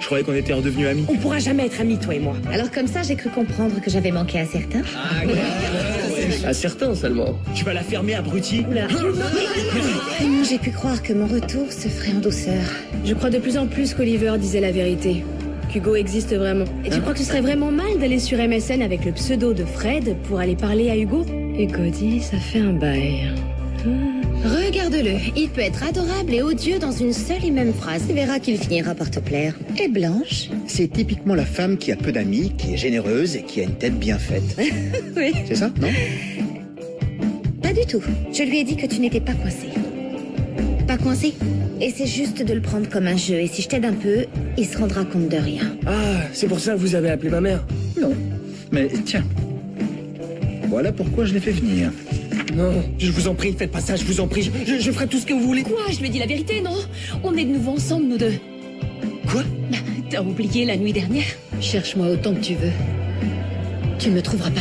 Je croyais qu'on était redevenus amis. On pourra jamais être amis, toi et moi. Alors comme ça, j'ai cru comprendre que j'avais manqué à certains. À certains seulement. Tu vas la fermer, abruti. Oula. Comment j'ai pu croire que mon retour se ferait en douceur? Je crois de plus en plus qu'Oliver disait la vérité. Qu'Hugo existe vraiment. Et tu crois que ce serait vraiment mal d'aller sur MSN avec le pseudo de Fred pour aller parler à Hugo? Hugo dit, ça fait un bail. Regarde-le, il peut être adorable et odieux dans une seule et même phrase. Tu verras qu'il finira par te plaire. Et Blanche? C'est typiquement la femme qui a peu d'amis, qui est généreuse et qui a une tête bien faite. Oui. C'est ça, non? Pas du tout. Je lui ai dit que tu n'étais pas coincé. Pas coincé? Et c'est juste de le prendre comme un jeu. Et si je t'aide un peu, il se rendra compte de rien. Ah, c'est pour ça que vous avez appelé ma mère? Non. Mais tiens, voilà pourquoi je l'ai fait venir. Non, je vous en prie, faites pas ça, je vous en prie. Je ferai tout ce que vous voulez. Quoi? Je lui ai dit la vérité, non? On est de nouveau ensemble, nous deux. Quoi? T'as oublié la nuit dernière? Cherche-moi autant que tu veux. Tu ne me trouveras pas.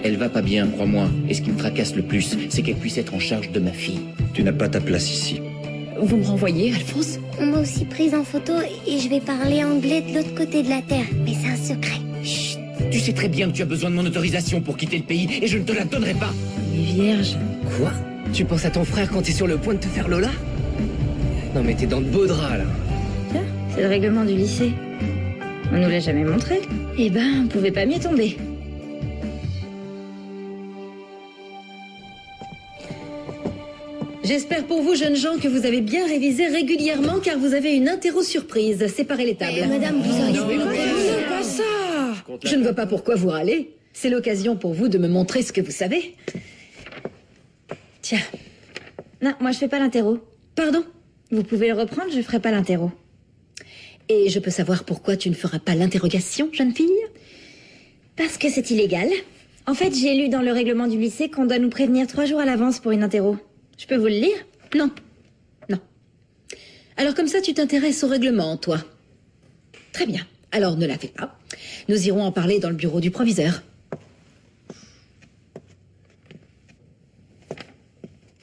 Elle va pas bien, crois-moi. Et ce qui me tracasse le plus, c'est qu'elle puisse être en charge de ma fille. Tu n'as pas ta place ici. Vous me renvoyez, Alphonse? On m'a aussi prise en photo et je vais parler anglais de l'autre côté de la Terre. Mais c'est un secret. Chut! Tu sais très bien que tu as besoin de mon autorisation pour quitter le pays et je ne te la donnerai pas. Les vierges. Quoi? Tu penses à ton frère quand t'es sur le point de te faire Lola? Non mais t'es dans de beaux draps là. Tiens, c'est le règlement du lycée. On nous l'a jamais montré. Eh ben, on pouvait pas mieux tomber. J'espère pour vous, jeunes gens, que vous avez bien révisé régulièrement car vous avez une interro surprise. Séparez les tables. Madame, vous auriez... Non, pas ça. Je ne vois pas pourquoi vous râlez. C'est l'occasion pour vous de me montrer ce que vous savez. Tiens. Non, moi je fais pas l'interro. Pardon? Vous pouvez le reprendre, je ferai pas l'interro. Et je peux savoir pourquoi tu ne feras pas l'interrogation, jeune fille? Parce que c'est illégal. En fait, j'ai lu dans le règlement du lycée qu'on doit nous prévenir 3 jours à l'avance pour une interro. Je peux vous le lire? Non. Non. Alors comme ça, tu t'intéresses au règlement, toi. Très bien. Alors ne la fais pas. Nous irons en parler dans le bureau du proviseur.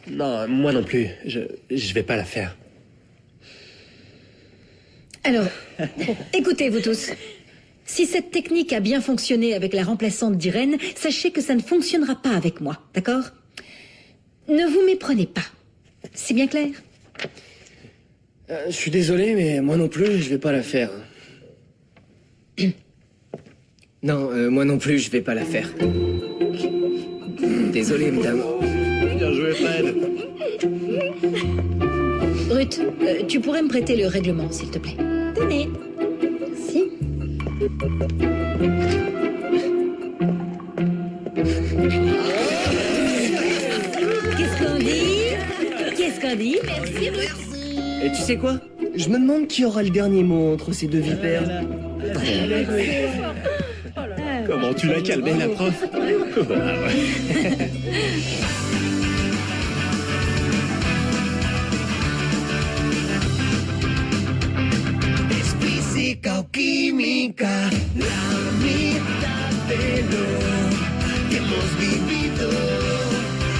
Non, moi non plus. Je vais pas la faire. Alors, écoutez vous tous. Si cette technique a bien fonctionné avec la remplaçante d'Irène, sachez que ça ne fonctionnera pas avec moi, d'accord? Ne vous méprenez pas. C'est bien clair? Je suis désolé, mais moi non plus, je vais pas la faire. Non, moi non plus, je vais pas la faire. Désolé, madame. Bien joué, Fred. Ruth, tu pourrais me prêter le règlement, s'il te plaît? Tenez. Merci. Qu'est-ce qu'on dit? Qu'est-ce qu'on dit? Merci, Ruth. Et tu sais quoi? Je me demande qui aura le dernier mot entre ces deux vipères. Comment tu l'as calmé, la prof? Es física o química, la mitad de lo que hemos vivido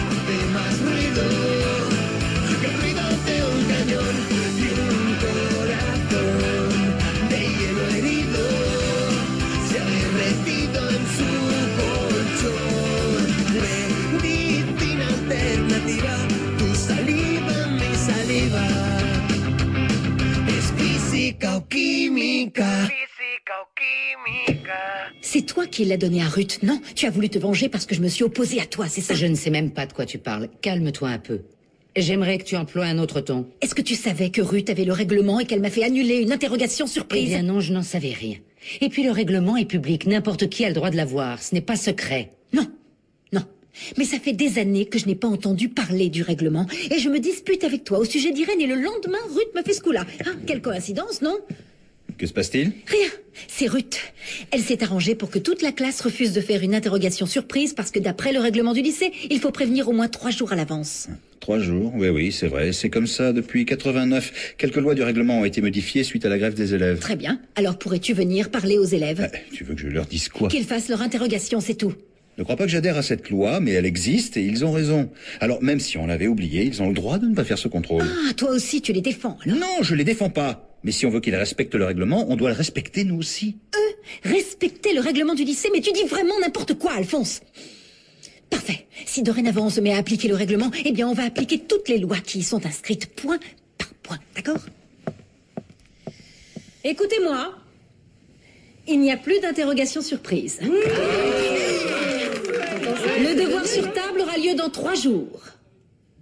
hace más ruido que el ruido de un cañón y un corazón de hielo herido se ha derretido en su colchón. Medicina alternativa, tu saliva, mi saliva. Es física o química. Física o química. C'est toi qui l'as donné à Ruth, non? Tu as voulu te venger parce que je me suis opposée à toi, c'est ça? Je ne sais même pas de quoi tu parles. Calme-toi un peu. J'aimerais que tu emploies un autre ton. Est-ce que tu savais que Ruth avait le règlement et qu'elle m'a fait annuler une interrogation Eh surprise? bien non, je n'en savais rien. Et puis le règlement est public, n'importe qui a le droit de l'avoir. Ce n'est pas secret. Non, non. Mais ça fait des années que je n'ai pas entendu parler du règlement et je me dispute avec toi au sujet d'Irène et le lendemain, Ruth me fait ce coup-là. Ah, quelle coïncidence, non? Que se passe-t-il? Rien. C'est Ruth. Elle s'est arrangée pour que toute la classe refuse de faire une interrogation surprise parce que d'après le règlement du lycée, il faut prévenir au moins 3 jours à l'avance. 3 jours, oui, c'est vrai. C'est comme ça depuis 89. Quelques lois du règlement ont été modifiées suite à la grève des élèves. Très bien. Alors pourrais-tu venir parler aux élèves? Tu veux que je leur dise quoi? Qu'ils fassent leur interrogation, c'est tout. Ne crois pas que j'adhère à cette loi, mais elle existe et ils ont raison. Alors même si on l'avait oublié, ils ont le droit de ne pas faire ce contrôle. Ah, toi aussi tu les défends, alors? Non, je les défends pas. Mais si on veut qu'ils respectent le règlement, on doit le respecter nous aussi. Respecter le règlement du lycée, mais tu dis vraiment n'importe quoi, Alphonse. Parfait. Si dorénavant on se met à appliquer le règlement, eh bien on va appliquer toutes les lois qui y sont inscrites, point par point, d'accord? Écoutez-moi. Il n'y a plus d'interrogation surprise. Le devoir sur table aura lieu dans 3 jours.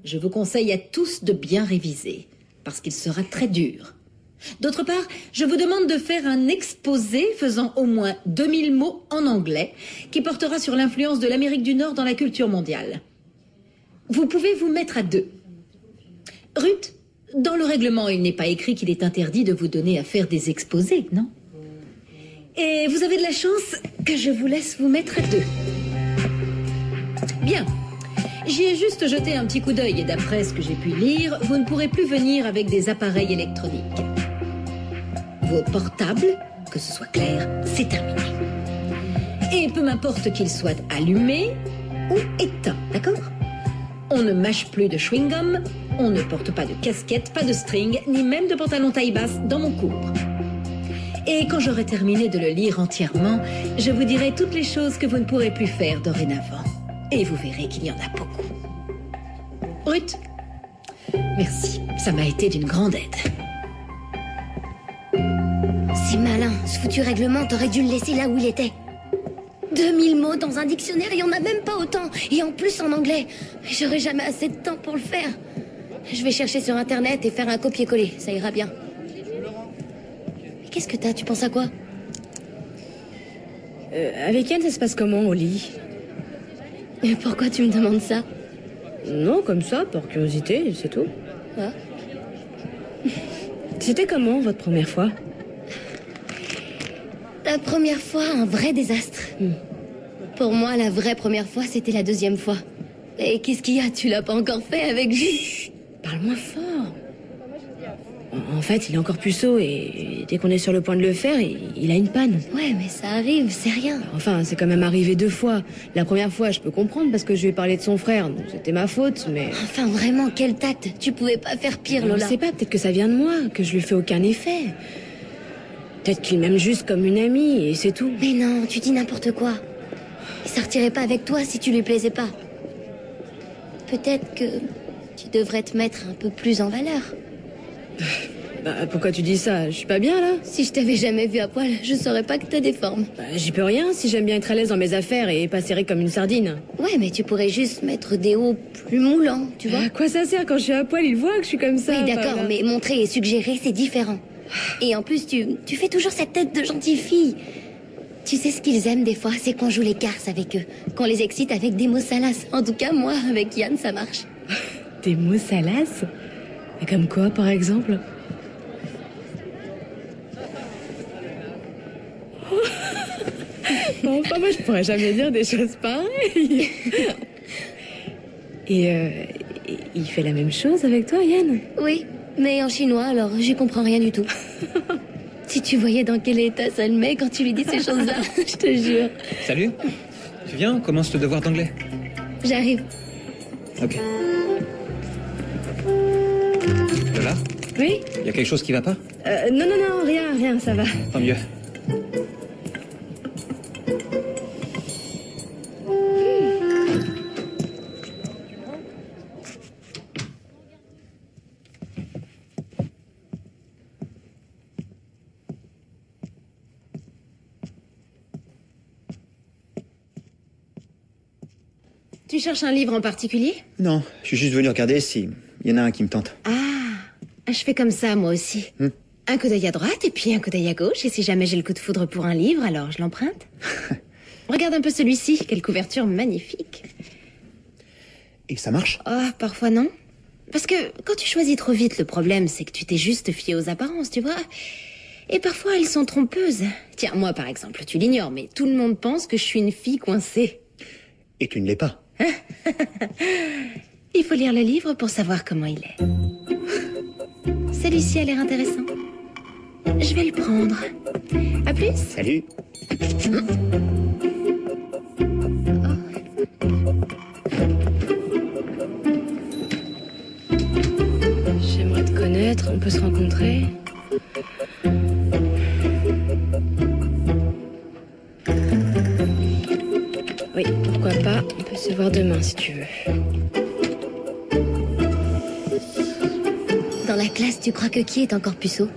Je vous conseille à tous de bien réviser, parce qu'il sera très dur. D'autre part, je vous demande de faire un exposé faisant au moins 2000 mots en anglais qui portera sur l'influence de l'Amérique du Nord dans la culture mondiale. Vous pouvez vous mettre à 2. Ruth, dans le règlement, il n'est pas écrit qu'il est interdit de vous donner à faire des exposés, non? Et vous avez de la chance que je vous laisse vous mettre à 2. Bien. J'y ai juste jeté un petit coup d'œil et d'après ce que j'ai pu lire, vous ne pourrez plus venir avec des appareils électroniques. Vos portables, que ce soit clair, c'est terminé. Et peu m'importe qu'ils soient allumés ou éteints, d'accord? On ne mâche plus de chewing-gum, on ne porte pas de casquette, pas de string, ni même de pantalon taille-basse dans mon cours. Et quand j'aurai terminé de le lire entièrement, je vous dirai toutes les choses que vous ne pourrez plus faire dorénavant. Et vous verrez qu'il y en a beaucoup. Ruth, merci, ça m'a été d'une grande aide. C'est malin, ce foutu règlement, t'aurais dû le laisser là où il était. 2000 mots dans un dictionnaire, il y en a même pas autant. Et en plus en anglais. J'aurais jamais assez de temps pour le faire. Je vais chercher sur internet et faire un copier-coller, ça ira bien. Mais qu'est-ce que t'as, tu penses à quoi? Avec Yann, ça se passe comment au lit? Et pourquoi tu me demandes ça? Non, comme ça, par curiosité, c'est tout. Ah. C'était comment, votre première fois? La première fois, un vrai désastre. Pour moi, la vraie première fois, c'était la deuxième fois. Et qu'est-ce qu'il y a? Tu l'as pas encore fait avec Jules? Parle-moi fort. En fait, il est encore puceau et dès qu'on est sur le point de le faire, il a une panne. Ouais, mais ça arrive, c'est rien. Enfin, c'est quand même arrivé 2 fois. La première fois, je peux comprendre parce que je lui ai parlé de son frère, donc c'était ma faute, mais... Enfin, vraiment, quel tact. Tu pouvais pas faire pire, Je Lola. sais pas, peut-être que ça vient de moi, que je lui fais aucun effet. Peut-être qu'il m'aime juste comme une amie, et c'est tout. Mais non, tu dis n'importe quoi. Il sortirait pas avec toi si tu lui plaisais pas. Peut-être que tu devrais te mettre un peu plus en valeur. Bah, pourquoi tu dis ça? Je suis pas bien, là? Si je t'avais jamais vu à poil, je saurais pas que t'as des formes. Bah, j'y peux rien si j'aime bien être à l'aise dans mes affaires et pas serré comme une sardine. Ouais, mais tu pourrais juste mettre des hauts plus moulants, tu vois. À quoi ça sert? Quand je suis à poil, il voit que je suis comme ça. Oui, d'accord, mais montrer et suggérer, c'est différent. Et en plus, tu fais toujours cette tête de gentille fille. Tu sais ce qu'ils aiment des fois, c'est qu'on joue les garces avec eux. Qu'on les excite avec des mots salaces. En tout cas, moi, avec Yann, ça marche. Des mots salaces? Et comme quoi, par exemple? Enfin, moi, je pourrais jamais dire des choses pareilles. Et il fait la même chose avec toi, Yann? Oui, mais en chinois, alors j'y comprends rien du tout. Si tu voyais dans quel état ça le met quand tu lui dis ces choses-là, je te jure. Salut. Tu viens, on commence le devoir d'anglais. J'arrive. Ok. Lola? Oui? Y a quelque chose qui va pas? Non, rien, ça va. Tant mieux. Tu cherches un livre en particulier? Non, je suis juste venu regarder s'il y en a un qui me tente. Je fais comme ça, moi aussi. Un coup d'œil à droite et puis un coup d'œil à gauche. Et si jamais j'ai le coup de foudre pour un livre, alors je l'emprunte. Regarde un peu celui-ci. Quelle couverture magnifique. Et ça marche? Parfois non. Parce que quand tu choisis trop vite, le problème, c'est que tu t'es juste fié aux apparences, tu vois. Et parfois, elles sont trompeuses. Tiens, moi, par exemple, tu l'ignores, mais tout le monde pense que je suis une fille coincée. Et tu ne l'es pas. Il faut lire le livre pour savoir comment il est. Celui-ci a l'air intéressant. Je vais le prendre. À plus. Salut. J'aimerais te connaître, on peut se rencontrer. voir demain, si tu veux. Dans la classe, tu crois que qui est encore puceau?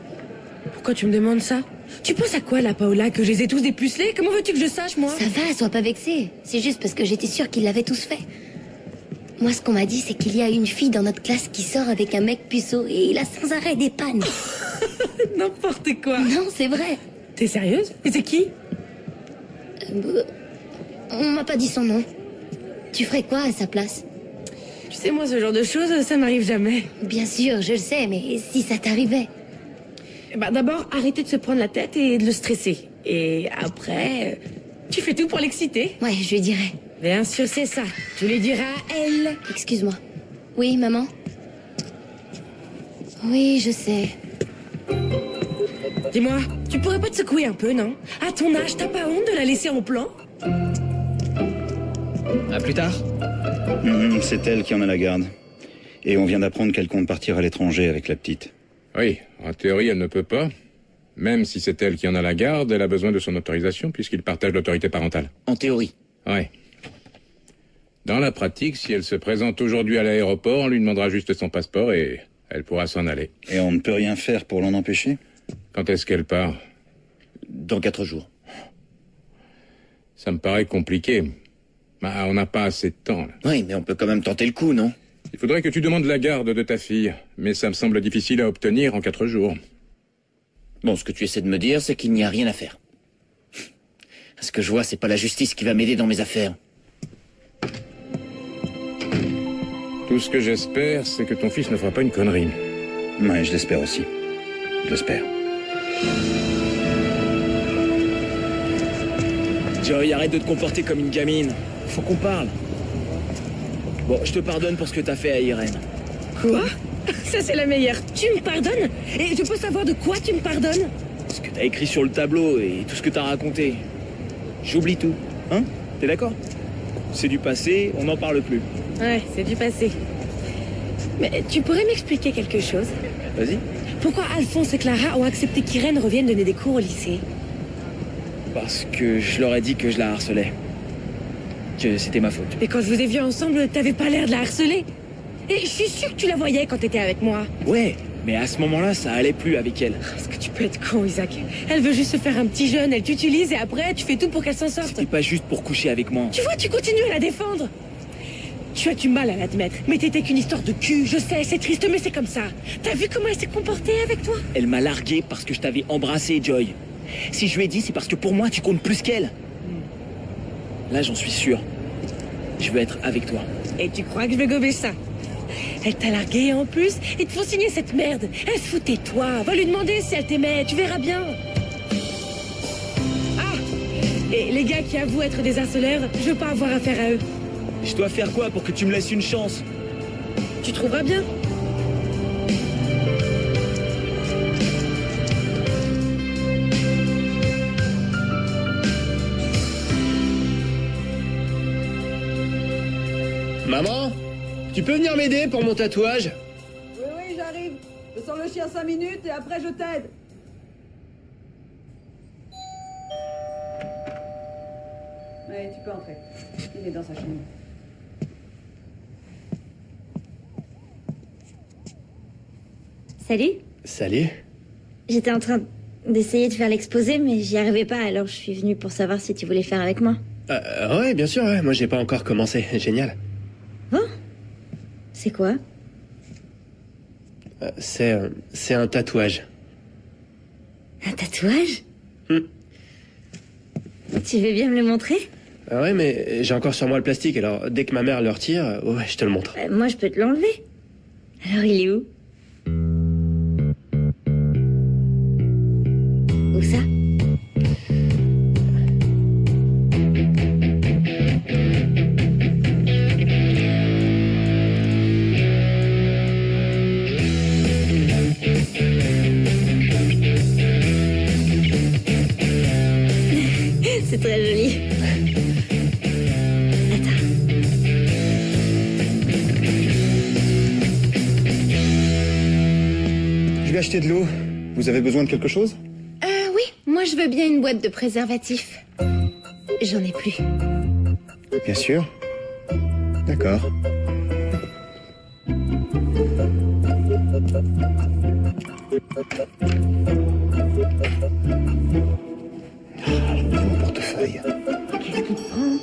Pourquoi tu me demandes ça? Tu penses à quoi, là, Paola? Que je les ai tous dépucelés? Comment veux-tu que je sache, moi? Ça va, sois pas vexée. C'est juste parce que j'étais sûre qu'ils l'avaient tous fait. Moi, ce qu'on m'a dit, c'est qu'il y a une fille dans notre classe qui sort avec un mec puceau et il a sans arrêt des pannes. N'importe quoi. Non, c'est vrai. T'es sérieuse? Et c'est qui? On m'a pas dit son nom. Tu ferais quoi à sa place? Tu sais, moi, ce genre de choses, ça m'arrive jamais. Bien sûr, je le sais, mais si ça t'arrivait? Bah, d'abord, arrêtez de se prendre la tête et de le stresser. Et après, tu fais tout pour l'exciter. Ouais, je lui dirai. Bien sûr, c'est ça. Tu lui diras à elle. Excuse-moi. Oui, maman? Oui, je sais. Dis-moi, tu pourrais pas te secouer un peu, non? À ton âge, t'as pas honte de la laisser en plan? À plus tard. C'est elle qui en a la garde. Et on vient d'apprendre qu'elle compte partir à l'étranger avec la petite. Oui, en théorie, elle ne peut pas. Même si c'est elle qui en a la garde, elle a besoin de son autorisation puisqu'il partage l'autorité parentale. En théorie. Ouais. Dans la pratique, si elle se présente aujourd'hui à l'aéroport, on lui demandera juste son passeport et elle pourra s'en aller. Et on ne peut rien faire pour l'en empêcher? Quand est-ce qu'elle part? Dans 4 jours. Ça me paraît compliqué. Bah, on n'a pas assez de temps, là. Oui, mais on peut quand même tenter le coup, non? Il faudrait que tu demandes la garde de ta fille, mais ça me semble difficile à obtenir en 4 jours. Bon, ce que tu essaies de me dire, c'est qu'il n'y a rien à faire. Ce que je vois, c'est pas la justice qui va m'aider dans mes affaires. Tout ce que j'espère, c'est que ton fils ne fera pas une connerie. Ouais, je l'espère aussi. Je l'espère. Joy, arrête de te comporter comme une gamine. Faut qu'on parle. Bon, je te pardonne pour ce que t'as fait à Irène. Quoi? Ça, c'est la meilleure. Tu me pardonnes? Et je peux savoir de quoi tu me pardonnes? Ce que t'as écrit sur le tableau et tout ce que t'as raconté. J'oublie tout. Hein? T'es d'accord? C'est du passé, on n'en parle plus. Ouais, c'est du passé. Mais tu pourrais m'expliquer quelque chose? Vas-y. Pourquoi Alphonse et Clara ont accepté qu'Irène revienne donner des cours au lycée? Parce que je leur ai dit que je la harcelais. Que c'était ma faute. Et quand je vous ai vus ensemble, t'avais pas l'air de la harceler. Et je suis sûre que tu la voyais quand t'étais avec moi. Ouais, mais à ce moment-là, ça allait plus avec elle. Est-ce que tu peux être con, Isaac? Elle veut juste se faire un petit jeune, elle t'utilise et après, tu fais tout pour qu'elle s'en sorte. C'était pas juste pour coucher avec moi. Tu vois, tu continues à la défendre. Tu as du mal à l'admettre, mais t'étais qu'une histoire de cul, je sais, c'est triste, mais c'est comme ça. T'as vu comment elle s'est comportée avec toi? Elle m'a largué parce que je t'avais embrassé, Joy. Si je lui ai dit, c'est parce que pour moi, tu comptes plus qu'elle. Là, j'en suis sûr. Je veux être avec toi. Et tu crois que je vais gober ça? Elle t'a largué en plus, ils te font signer cette merde. Elle se foutait de toi, va lui demander si elle t'aimait, tu verras bien. Ah! Et les gars qui avouent être des harceleurs, je veux pas avoir affaire à eux. Je dois faire quoi pour que tu me laisses une chance? Tu trouveras bien. Maman, tu peux venir m'aider pour mon tatouage? Oui, j'arrive. Je sors le chien 5 minutes et après je t'aide. Allez, tu peux entrer. Il est dans sa chambre. Salut. Salut. J'étais en train d'essayer de faire l'exposé, mais j'y arrivais pas, alors je suis venue pour savoir si tu voulais faire avec moi. Ouais, bien sûr, ouais. Moi j'ai pas encore commencé. Génial. Bon. C'est quoi? C'est un tatouage. Un tatouage? Tu veux bien me le montrer? Ouais, mais j'ai encore sur moi le plastique, alors dès que ma mère le retire, ouais, je te le montre. Moi, je peux te l'enlever. Alors, il est où? Où ça? C'est très joli. Je vais acheter de l'eau. Vous avez besoin de quelque chose? Oui, moi je veux bien une boîte de préservatifs. J'en ai plus. Bien sûr. D'accord. Mon portefeuille. Qu'est-ce qu'il prend?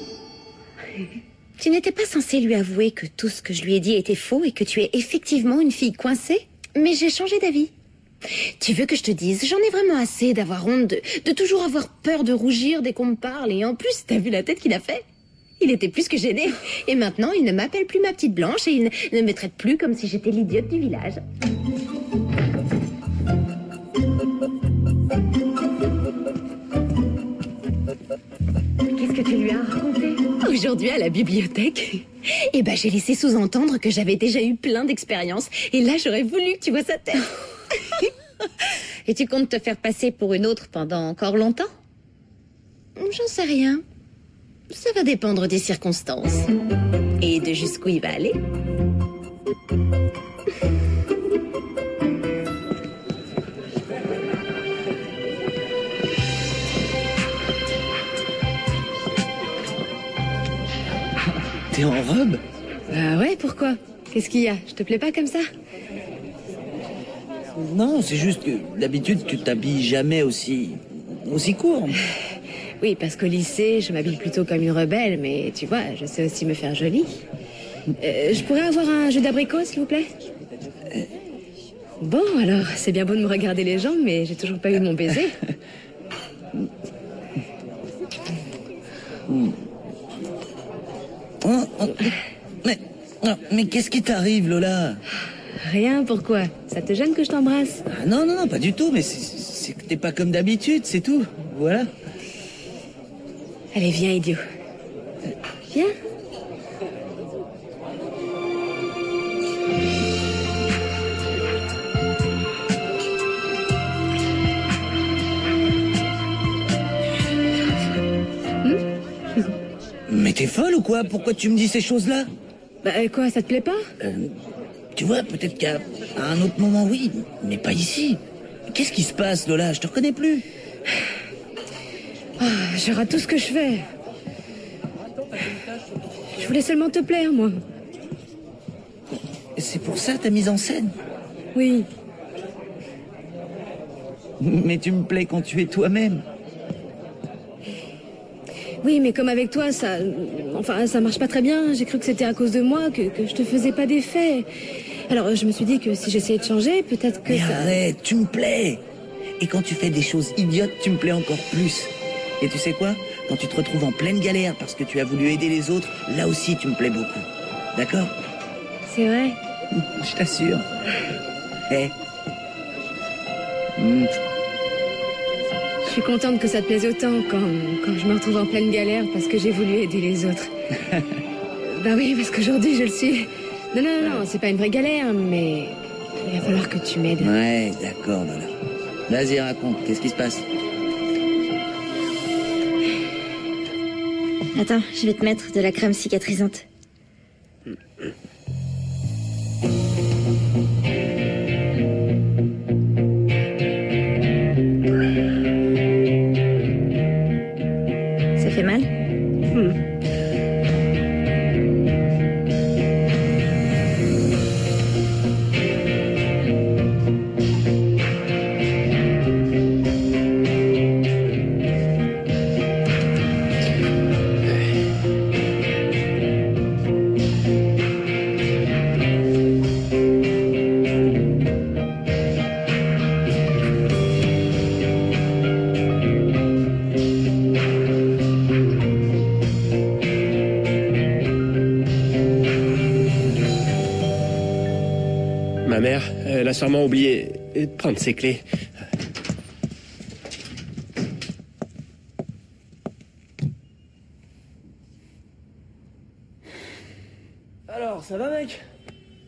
Tu n'étais pas censé lui avouer que tout ce que je lui ai dit était faux et que tu es effectivement une fille coincée? Mais j'ai changé d'avis. Tu veux que je te dise, j'en ai vraiment assez d'avoir honte, de toujours avoir peur de rougir dès qu'on me parle. Et en plus, t'as vu la tête qu'il a fait? Il était plus que gêné. Et maintenant, il ne m'appelle plus ma petite blanche et il ne me traite plus comme si j'étais l'idiote du village. Qu'est-ce que tu lui as raconté? Aujourd'hui, à la bibliothèque, eh ben, j'ai laissé sous-entendre que j'avais déjà eu plein d'expériences. Et là, j'aurais voulu que tu vois sa tête. Et tu comptes te faire passer pour une autre pendant encore longtemps? J'en sais rien. Ça va dépendre des circonstances. Et de jusqu'où il va aller. T'es en robe? Ah ouais, pourquoi? Qu'est-ce qu'il y a? Je te plais pas comme ça? Non, c'est juste que d'habitude tu t'habilles jamais aussi court. Oui, parce qu'au lycée, je m'habille plutôt comme une rebelle, mais tu vois, je sais aussi me faire jolie. Je pourrais avoir un jus d'abricot, s'il vous plaît? Bon, alors, c'est bien beau de me regarder les jambes, mais j'ai toujours pas eu mon baiser. Mais qu'est-ce qui t'arrive, Lola? Rien, pourquoi? Ça te gêne que je t'embrasse? Ah, non, pas du tout, mais c'est que t'es pas comme d'habitude, c'est tout. Voilà. Allez, viens, idiot. Viens. Mais t'es folle ou quoi? Pourquoi tu me dis ces choses-là? Bah quoi, ça te plaît pas? Tu vois, peut-être qu'à un autre moment, oui, mais pas ici. Qu'est-ce qui se passe, Lola? Je te reconnais plus. Je rate tout ce que je fais. Je voulais seulement te plaire, moi. C'est pour ça ta mise en scène? Oui. Mais tu me plais quand tu es toi-même. Oui, mais comme avec toi, ça marche pas très bien. J'ai cru que c'était à cause de moi, que je te faisais pas d'effet. Alors, je me suis dit que si j'essayais de changer, peut-être que Mais ça... arrête, tu me plais. Et quand tu fais des choses idiotes, tu me plais encore plus. Et tu sais quoi? Quand tu te retrouves en pleine galère parce que tu as voulu aider les autres, là aussi tu me plais beaucoup. D'accord? C'est vrai? Je t'assure. Hé. Je suis contente que ça te plaise autant quand je me retrouve en pleine galère parce que j'ai voulu aider les autres. Bah oui, parce qu'aujourd'hui je le suis. Non, c'est pas une vraie galère, mais il va falloir que tu m'aides. Ouais, d'accord, Lola. Vas-y, raconte, qu'est-ce qui se passe? Attends, je vais te mettre de la crème cicatrisante. Ça fait mal? Ma mère, elle a sûrement oublié de prendre ses clés. Alors, ça va, mec?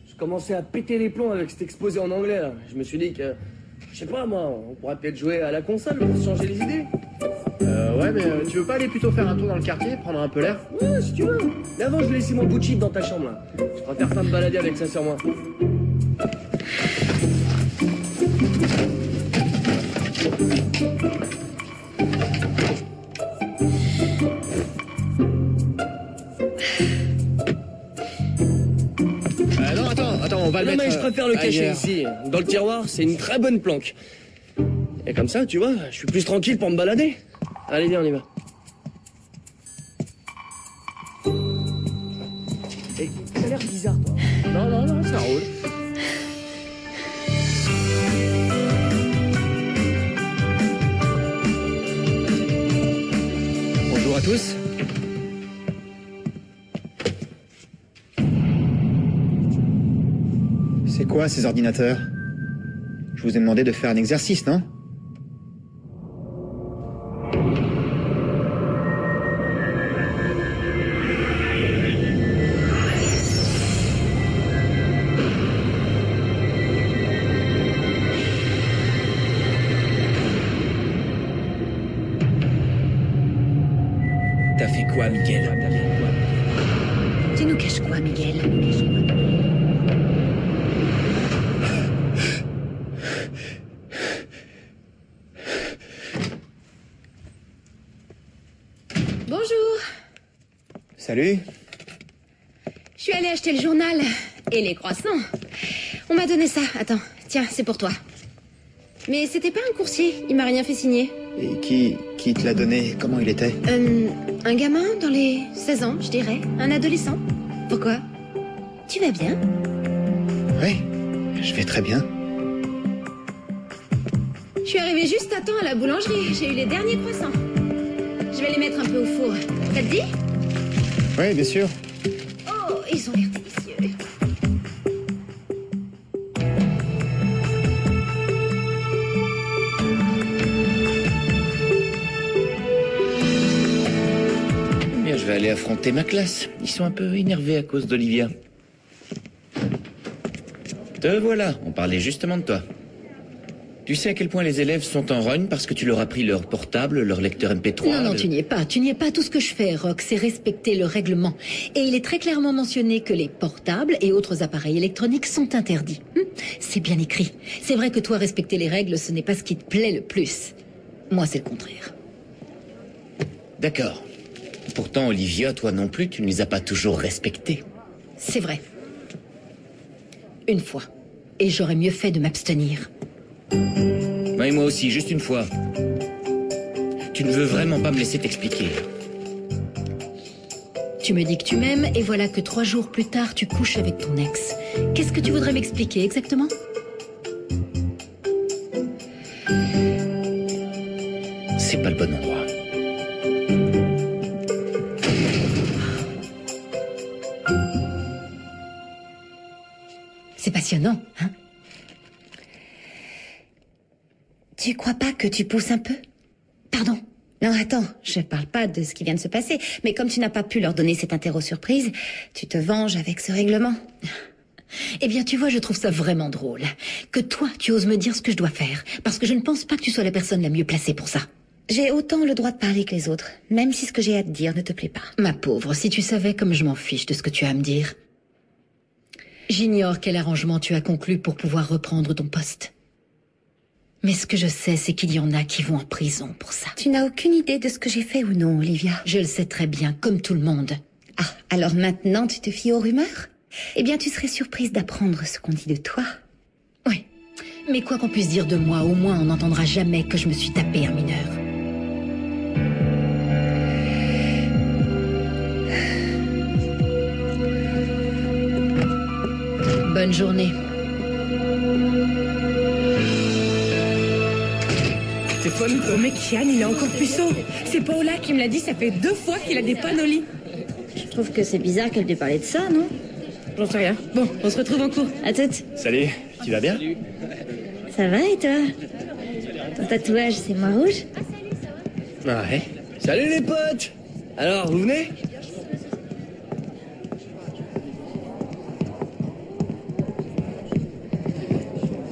Je commençais à péter les plombs avec cet exposé en anglais, là. Je me suis dit que, je sais pas, moi, on pourrait peut-être jouer à la console pour se changer les idées. Ouais, mais tu veux pas aller plutôt faire un tour dans le quartier, prendre un peu l'air? Ouais, si tu veux. Mais avant, je vais laisser mon bout de shit dans ta chambre, là. Je préfère pas me balader avec ça sur moi. va le Non, mettre mais je préfère le cacher ailleurs. ici. Dans le tiroir, c'est une très bonne planque. Et comme ça, tu vois, je suis plus tranquille pour me balader. Allez, viens, on y va. Et t'as l'air bizarre, toi. Non, ça roule. Bonjour à tous. C'est quoi ces ordinateurs? Je vous ai demandé de faire un exercice, non? T'as fait quoi, Miguel? Tu nous caches quoi, Miguel? Bonjour. Salut. Je suis allée acheter le journal et les croissants. On m'a donné ça. Attends, tiens, c'est pour toi. Mais c'était pas un coursier, il m'a rien fait signer. Et qui te l'a donné? Comment il était? Un gamin dans les 16 ans, je dirais. Un adolescent. Pourquoi? Tu vas bien? Oui, je vais très bien. Je suis arrivée juste à temps à la boulangerie. J'ai eu les derniers croissants. Je vais les mettre un peu au four. Ça te dit? Oui, bien sûr. Oh, ils ont l'air délicieux. Bien, je vais aller affronter ma classe. Ils sont un peu énervés à cause d'Olivia. Te voilà, on parlait justement de toi. Tu sais à quel point les élèves sont en rogne parce que tu leur as pris leur portable, leur lecteur MP3... Non, tu n'y es pas. Tu n'y es pas. Tout ce que je fais, Rock, c'est respecter le règlement. Et il est très clairement mentionné que les portables et autres appareils électroniques sont interdits. C'est bien écrit. C'est vrai que toi, respecter les règles, ce n'est pas ce qui te plaît le plus. Moi, c'est le contraire. D'accord. Pourtant, Olivia, toi non plus, tu ne les as pas toujours respectées. C'est vrai. Une fois. Et j'aurais mieux fait de m'abstenir. Oui, moi aussi, juste une fois. Tu ne veux vraiment pas me laisser t'expliquer. Tu me dis que tu m'aimes, et voilà que 3 jours plus tard, tu couches avec ton ex. Qu'est-ce que tu voudrais m'expliquer exactement? C'est pas le bon endroit. C'est passionnant, hein? Tu crois pas que tu pousses un peu? Pardon? Non, attends, je parle pas de ce qui vient de se passer, mais comme tu n'as pas pu leur donner cette interro surprise, tu te venges avec ce règlement. Eh bien, tu vois, je trouve ça vraiment drôle. Que toi, tu oses me dire ce que je dois faire, parce que je ne pense pas que tu sois la personne la mieux placée pour ça. J'ai autant le droit de parler que les autres, même si ce que j'ai à te dire ne te plaît pas. Ma pauvre, si tu savais comme je m'en fiche de ce que tu as à me dire. J'ignore quel arrangement tu as conclu pour pouvoir reprendre ton poste. Mais ce que je sais, c'est qu'il y en a qui vont en prison pour ça. Tu n'as aucune idée de ce que j'ai fait ou non, Olivia? Je le sais très bien, comme tout le monde. Ah, alors maintenant tu te fies aux rumeurs? Eh bien, tu serais surprise d'apprendre ce qu'on dit de toi. Oui, mais quoi qu'on puisse dire de moi, au moins on n'entendra jamais que je me suis tapé un mineur. Bonne journée. C'est folle, le mec Kian, il est encore puceau. C'est Paola qui me l'a dit, ça fait 2 fois qu'il a des pannes au lit. Je trouve que c'est bizarre qu'elle t'ait parlé de ça, non? J'en sais rien. Bon, on se retrouve en cours. À toutes. Salut, tu vas bien? Ça va et toi? Ton tatouage, c'est moi rouge? Ouais. Salut les potes! Alors, vous venez?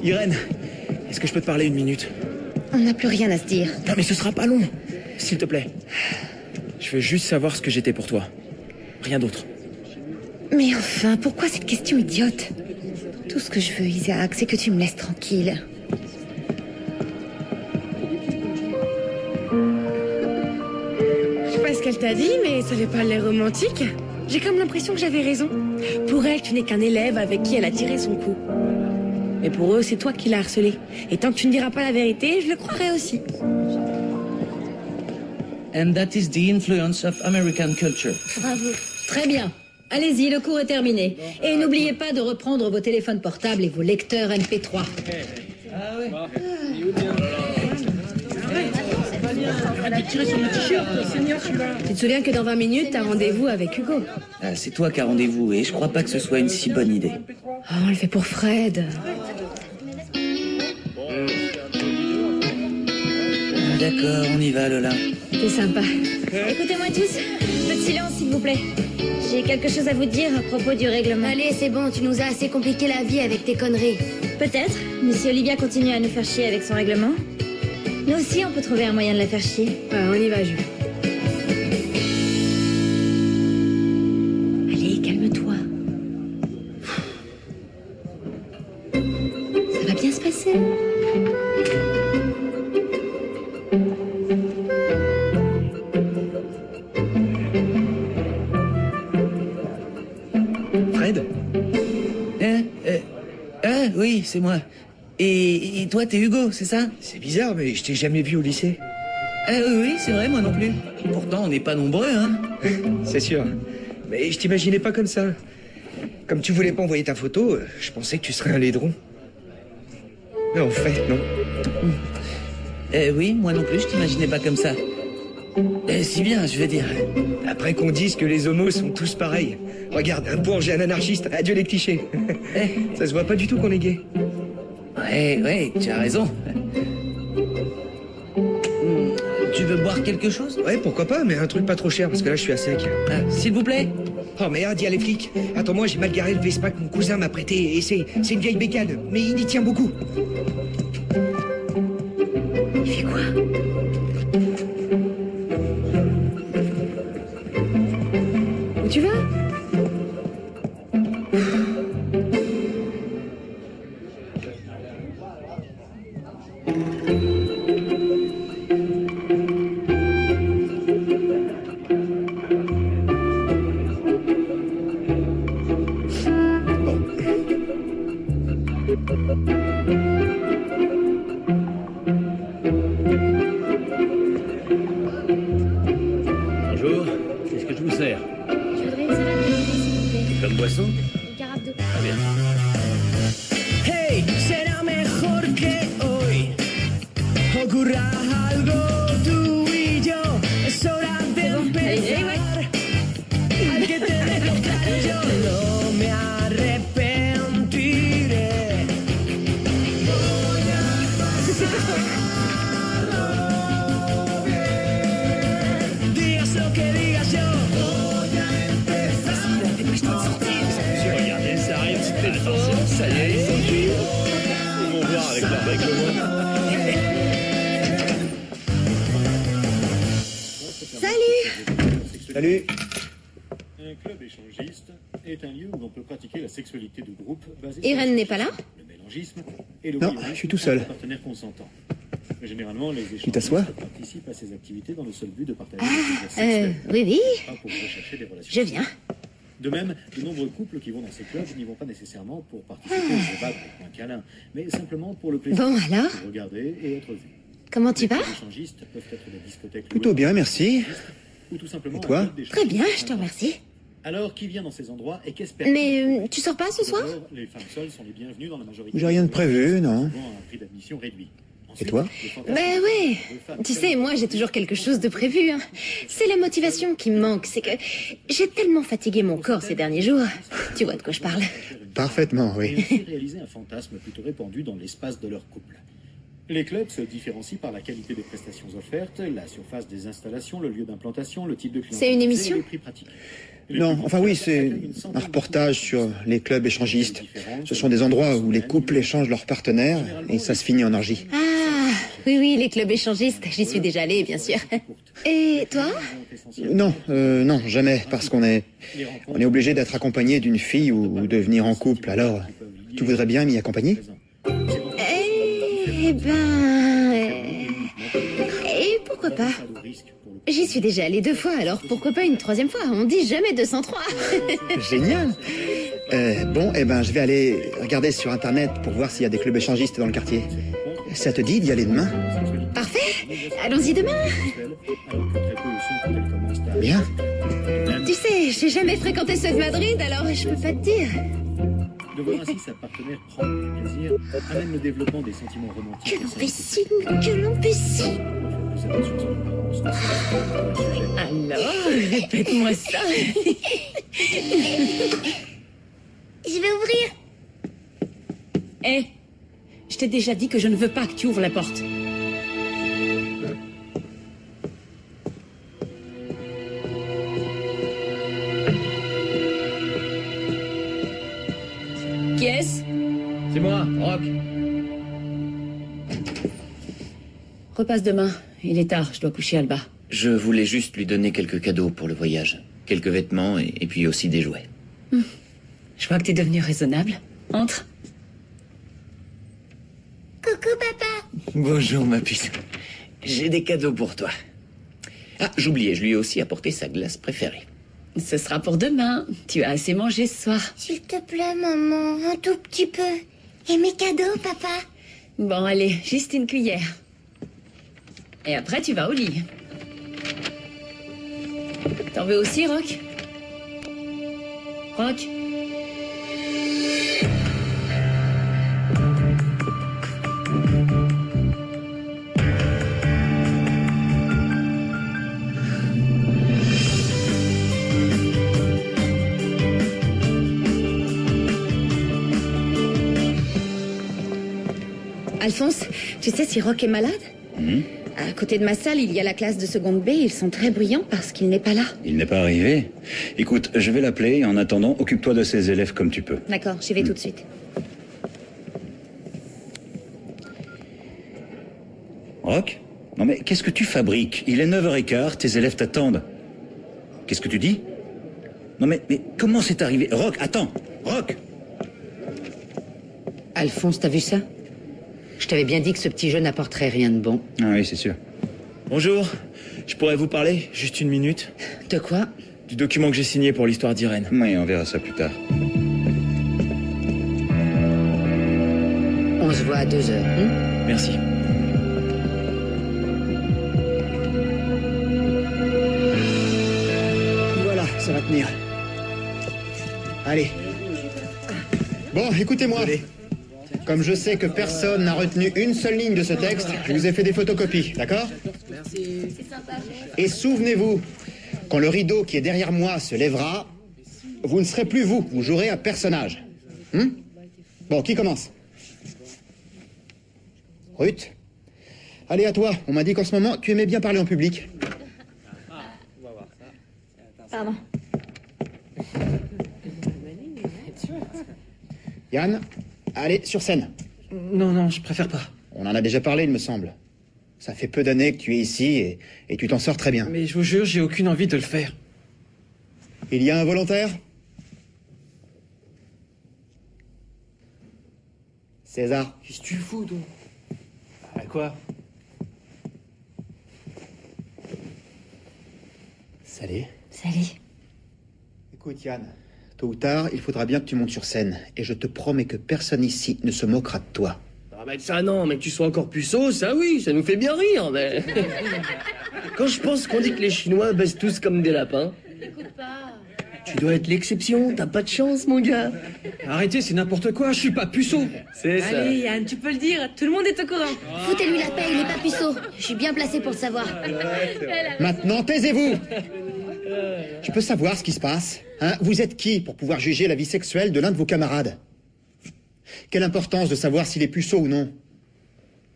Irène, est-ce que je peux te parler 1 minute? On n'a plus rien à se dire. Non mais ce sera pas long, s'il te plaît. Je veux juste savoir ce que j'étais pour toi. Rien d'autre. Mais enfin, pourquoi cette question idiote? Tout ce que je veux, Isaac, c'est que tu me laisses tranquille. Je sais pas ce qu'elle t'a dit, mais ça fait pas l'air romantique. J'ai comme l'impression que j'avais raison. Pour elle, tu n'es qu'un élève avec qui elle a tiré son coup. Mais pour eux, c'est toi qui l'as harcelé. Et tant que tu ne diras pas la vérité, je le croirai aussi. And that is the influence of American culture. Bravo. Très bien. Allez-y, le cours est terminé. Et n'oubliez pas de reprendre vos téléphones portables et vos lecteurs MP3. Ah ouais. Tu te souviens que dans 20 minutes, t'as rendez-vous avec Hugo? Ah, c'est toi qui as rendez-vous et je crois pas que ce soit une si bonne idée. Oh, on le fait pour Fred. D'accord, on y va, Lola. T'es sympa. Écoutez-moi tous, peu de silence s'il vous plaît. J'ai quelque chose à vous dire à propos du règlement. Allez, c'est bon, tu nous as assez compliqué la vie avec tes conneries. Peut-être, mais si Olivia continue à nous faire chier avec son règlement, nous aussi on peut trouver un moyen de la faire chier. On y va, Jules. Allez, calme-toi. Ça va bien se passer. Fred? Oui, c'est moi. Et toi, t'es Hugo, c'est ça? C'est bizarre, mais je t'ai jamais vu au lycée. Oui, c'est vrai, moi non plus. Pourtant, on n'est pas nombreux, hein. C'est sûr. Mais je t'imaginais pas comme ça. Comme tu voulais pas envoyer ta photo, je pensais que tu serais un laidron. Mais en fait, non. Oui, moi non plus, je t'imaginais pas comme ça. Si bien, je veux dire. Après qu'on dise que les homos sont tous pareils. Regarde, un bourge et un anarchiste, adieu les clichés. Ça se voit pas du tout qu'on est gay. Ouais, tu as raison. Tu veux boire quelque chose? Ouais, pourquoi pas, mais un truc pas trop cher, parce que là, je suis à sec. S'il vous plaît? Oh merde, il y a les flics. Attends, moi, j'ai mal garé le Vespa que mon cousin m'a prêté, et c'est une vieille bécane, mais il y tient beaucoup. Il fait quoi? Où tu vas? Bonjour, qu'est-ce que je vous sers? Je voudrais une salade de poulet, s'il vous plaît. Comme boisson? Une carafe d'eau. Très bien. Hey, será mejor que hoy ocurra algo tú y yo. Es hora de empezar. Hay que tenerlo claro, yo no me arrepentiré. Voy a pasarlo bien. Digas lo que digas, yo voy a empezar. Regardez, ça arrive, c'était attention, ça y est, ils sont cuits. Ils vont voir avec leur règlement. Salut! Salut. Un club échangiste est un lieu où l'on peut pratiquer la sexualité de groupe basée Irène n'est pas là? le mélangisme et le Non, voyeurisme je suis tout seul. entre partenaires consentants. Généralement, les échangistes t'assois participent à ces activités dans le seul but de partager Ah, des exercices sexuels, oui. pas pour rechercher des relations Je viens. De même, de nombreux couples qui vont dans ces clubs n'y vont pas nécessairement pour participer aux débats avec un câlin, mais simplement pour le plaisir Bon, alors de regarder et être vus. Comment tu vas? Les échangistes peuvent être des discothèques Plutôt bien, merci. ou tout simplement Et toi un club d'échangistes. Très bien, je te remercie. Alors, qui vient dans ces endroits et qu'espère Mais tu sors pas ce soir? Les femmes seules sont les bienvenues dans la majorité. J'ai rien de prévu, non. Souvent à un prix d'admission réduit. Et toi? Ben ouais. Tu sais, moi j'ai toujours quelque chose de prévu. Hein. C'est la motivation qui me manque. C'est que j'ai tellement fatigué mon corps ces derniers jours. Tu vois de quoi je parle? Parfaitement, Et oui. aussi réaliser un fantasme plutôt répandu dans l'espace de leur couple. Les clubs se différencient par la qualité des prestations offertes, la surface des installations, le lieu d'implantation, le type de clientèle. C'est une émission? et les prix pratiques. Non, enfin oui, c'est un reportage sur les clubs échangistes. Ce sont des endroits où les couples échangent leurs partenaires et ça se finit en orgie. Ah, oui, les clubs échangistes. J'y suis déjà allée, bien sûr. Et toi? Non, non, jamais, parce qu'on est obligé d'être accompagné d'une fille ou de venir en couple. Alors, tu voudrais bien m'y accompagner? Eh ben... Et pourquoi papa. J'y suis déjà allée 2 fois, alors pourquoi pas une 3e fois? On dit jamais 203. Génial. Bon, eh ben, je vais aller regarder sur Internet pour voir s'il y a des clubs échangistes dans le quartier. Ça te dit d'y aller demain? Parfait. Allons-y demain. Bien. Tu sais, j'ai jamais fréquenté ceux de Madrid, alors je peux pas te dire. De voir ainsi sa partenaire prendre du plaisir amène le développement des sentiments romantiques. Quel imbécile, quel imbécile. Alors, répète-moi ça. Je vais ouvrir. Hé, je t'ai déjà dit que je ne veux pas que tu ouvres la porte. Qui est-ce? C'est moi, Rock. Repasse demain. Il est tard, je dois coucher Alba. Je voulais juste lui donner quelques cadeaux pour le voyage. Quelques vêtements et puis aussi des jouets. Je vois que t'es devenu raisonnable. Entre. Coucou, papa. Bonjour, ma puce. J'ai des cadeaux pour toi. Ah, j'oubliais, je lui ai aussi apporté sa glace préférée. Ce sera pour demain. Tu as assez mangé ce soir. S'il te plaît, maman, un tout petit peu. Et mes cadeaux, papa? Bon, allez, juste une cuillère. Et après, tu vas au lit. T'en veux aussi, Rock? Rock? Alphonse, tu sais si Rock est malade? À côté de ma salle, il y a la classe de seconde B. Ils sont très bruyants parce qu'il n'est pas là. Il n'est pas arrivé. Écoute, je vais l'appeler et en attendant, occupe-toi de ces élèves comme tu peux. D'accord, j'y vais tout de suite. Rock? Non mais qu'est-ce que tu fabriques? Il est 9h15, tes élèves t'attendent. Qu'est-ce que tu dis? Non mais comment c'est arrivé? Rock, attends! Rock! Alphonse, t'as vu ça? Je t'avais bien dit que ce petit jeu n'apporterait rien de bon. Ah oui, c'est sûr. Bonjour. Je pourrais vous parler, juste une minute? De quoi? Du document que j'ai signé pour l'histoire d'Irène. Oui, on verra ça plus tard. On se voit à 2h. Merci. Voilà, ça va tenir. Allez. Bon, écoutez-moi. Comme je sais que personne n'a retenu une seule ligne de ce texte, je vous ai fait des photocopies, d'accord? Merci. C'est sympa. Et souvenez-vous, quand le rideau qui est derrière moi se lèvera, vous ne serez plus vous, vous jouerez un personnage. Bon, qui commence? Ruth? Allez, à toi. On m'a dit qu'en ce moment, tu aimais bien parler en public. Pardon. Yann, allez, sur scène. Non, je préfère pas. On en a déjà parlé, il me semble. Ça fait peu d'années que tu es ici et tu t'en sors très bien. Mais je vous jure, j'ai aucune envie de le faire. Il y a un volontaire? César. Qu'est-ce que tu fous, toi? À quoi? Salut. Salut. Écoute, Yann, tôt ou tard, il faudra bien que tu montes sur scène. Et je te promets que personne ici ne se moquera de toi. Ah bah ça non, mais que tu sois encore puceau, ça oui, ça nous fait bien rire, mais... Quand je pense qu'on dit que les Chinois baissent tous comme des lapins... Écoute pas. Tu dois être l'exception, t'as pas de chance, mon gars. Arrêtez, c'est n'importe quoi, je suis pas puceau. C'est ça. Allez, Yann, tu peux le dire. Tout le monde est au courant. Foutez-lui la paix, il est pas puceau. Je suis bien placé pour le savoir. Maintenant, taisez-vous! Je peux savoir ce qui se passe, hein? Vous êtes qui pour pouvoir juger la vie sexuelle de l'un de vos camarades? Quelle importance de savoir s'il est puceau ou non?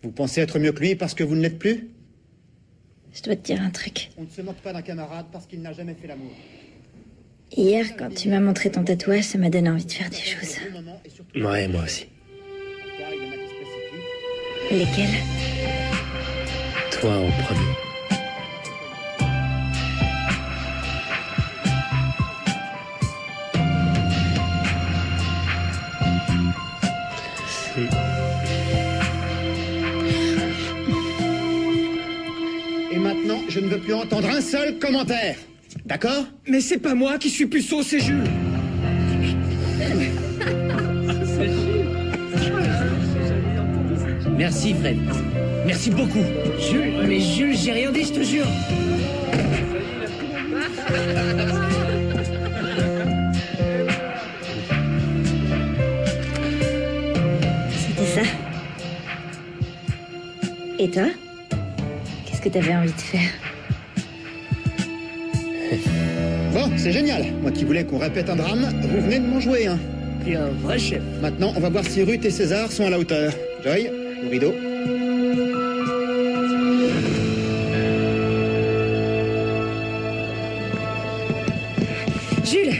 Vous pensez être mieux que lui parce que vous ne l'êtes plus? Je dois te dire un truc. On ne se moque pas d'un camarade parce qu'il n'a jamais fait l'amour. Hier, quand tu m'as montré ton tatouage, ça m'a donné envie de faire des choses. Ouais, moi aussi. Lesquelles? Toi en premier. Et maintenant, veux plus entendre un seul commentaire. D'accord? Mais c'est pas moi qui suis puceau, c'est Jules. Merci, Fred. Merci beaucoup. Jules, mais Jules, j'ai rien dit, je te jure. C'était ça. Et toi? Qu'est-ce que t'avais envie de faire? Bon, c'est génial. Moi qui voulais qu'on répète un drame, vous venez de m'en jouer un. T'es un vrai chef. Maintenant, on va voir si Ruth et César sont à la hauteur. Joy, le rideau. Jules,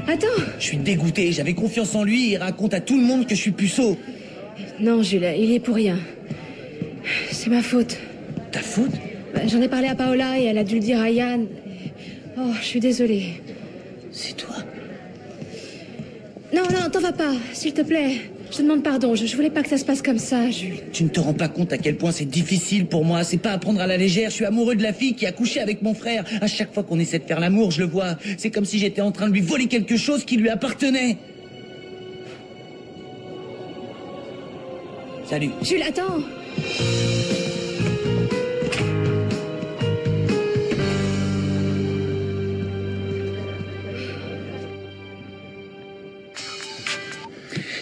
attends. Je suis dégoûté, j'avais confiance en lui, il raconte à tout le monde que je suis puceau. Non, Jules, il y est pour rien. C'est ma faute. Ta faute? J'en ai parlé à Paola et elle a dû le dire à Yann. Oh, je suis désolée. C'est toi? Non, t'en vas pas, s'il te plaît. Je te demande pardon, je voulais pas que ça se passe comme ça, Jules. Tu ne te rends pas compte à quel point c'est difficile pour moi. C'est pas à prendre à la légère. Je suis amoureux de la fille qui a couché avec mon frère. À chaque fois qu'on essaie de faire l'amour, je le vois. C'est comme si j'étais en train de lui voler quelque chose qui lui appartenait. Salut. Jules, attends.